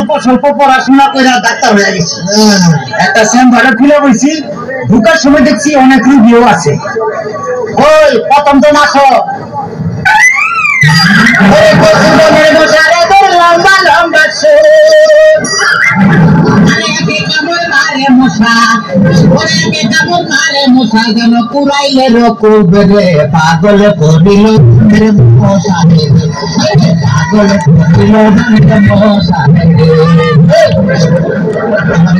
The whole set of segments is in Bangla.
অল্প স্বল্প পড়াশোনা করে ডাক্তার হয়ে গেছি। একটা চেম্বারে খুলে বইছি, ঢুকার সময় দেখছি অনেক রুগীও আছে। ওই প্রথম তো নাচো লম্বা লম্বা মশা যেন পুরাইলে রকুবে পাগল করিল পাগল করিল মশা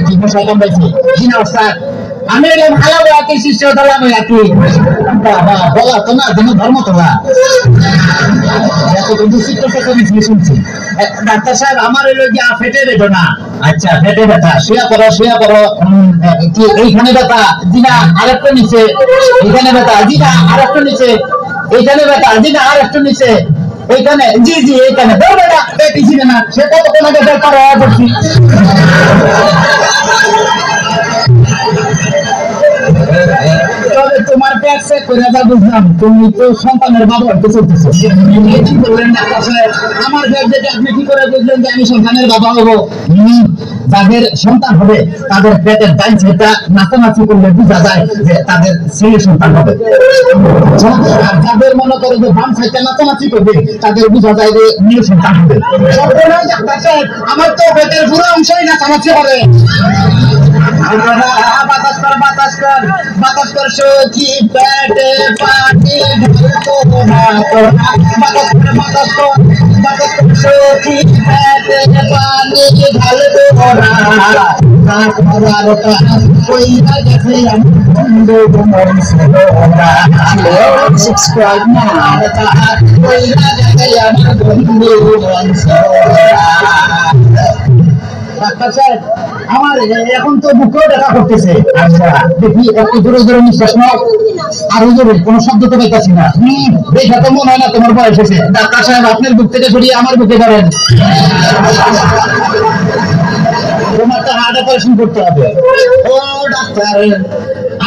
কি মশা কামড়াইছে কি না স্যার আমি ভালো বয়াতি শিষ্য দলা বয়াতি বাবা বলা তো না যেন ধর্ম তোলা শুনছি ডাক্তার সাহেব আমার হইল গিয়া পেটে বেদনা। আচ্ছা পেটে ব্যথা শুয়া করো এইখানে ব্যথা জিনা আরেকটু নিচে এইখানে ব্যথা জিনা আরেকটু নিচে এইখানে ব্যথা জিনা আরেকটু নিচে এইখানে জি এইখানে বেটা পেটি ছিল না সে কতক্ষণ আগে বেকার হওয়া করছি। তোমার পেট চেক করে যা বুঝলাম তুমি তো সন্তানের বাবা হতে চলতেছো। কি বললেন ডাক্তার সাহেব আমার পেট দেখে আপনি কি করে বুঝলেন যে আমি সন্তানের বাবা হবো? যাদের সন্তান হবে তাদের পেটের ডাইন সাইডটা নাচানাচি করলে বোঝা যায় যে তাদের ছেলে সন্তান হবে, আর যাদের মনে করে যে বাম সাইডটা নাচানাচি করবে তাদের বোঝা যায় যে মেয়ে সন্তান হবে। ডাক্তার সাহেব আমার তো পেটের পুরো অংশই নাচানাচি করে। বাতাস কর সখী পেটে পাটি বাতাস কর সখী পেটে পানি ঢালবো subscribe now. ডাক্তার সাহেব আমার এখন তো বুকেও ব্যথা করতেছে। আচ্ছা দেখি একটু জোরে জোরে নিঃশ্বাস নাও, আরো জোরে, কোনো শব্দ তো পাইতেছি না। দেখা তো মনে হয় না তোমার বয়স হয়েছে। ডাক্তার সাহেব আপনার বুক থেকে সরিয়ে আমার বুকে ধরেন, তোমার তো হার্ট অপারেশন করতে হবে। ও ডাক্তার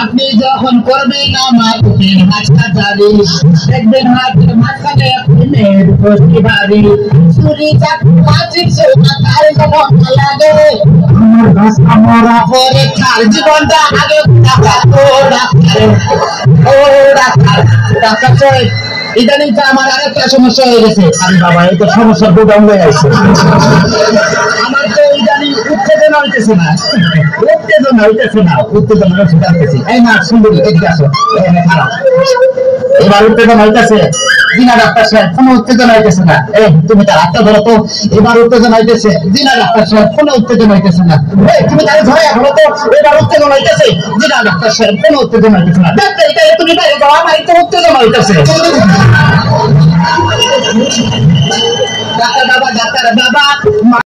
আপনি যখন করবেন আমার বুকের মাঝটা জারি দেখবেন হাতের মাঝখানে আপনার বসে বাড়ি চুরি চাকু কাছে তার যেমন লাগে আমার গাছ আমরা পরে তার জীবনটা আগে ডাক্তার সাহেব ইদানিং তো আমার আরেকটা সমস্যা হয়ে গেছে। আরে বাবা এই তো সমস্যার গোদাম হয়ে আছে। আমার তো ইদানিং উত্তেজনা হইতেছে না এই না সুন্দরী এদিকে আসো, এখানে খারাপ এবার উত্তেজনা হইতেছে জিনা ডাক্তার সাহেব, কোনো উত্তেজনা হইতেছে না। এই তুমি তার হাতটা ধরো তো, এবার উত্তেজনা হইতেছে জিনা ডাক্তার সাহেব, কোনো উত্তেজনা হইতেছে না। এই তুমি তাকে ধরে ধরো তো, এবার উত্তেজনা হইতেছে জিনা ডাক্তার সাহেব, কোনো উত্তেজনা হইতেছে না। ডাক্তার তুমি বাইরে যাও, আমার তো উত্তেজনা হইতেছে। ডাক্তার বাবা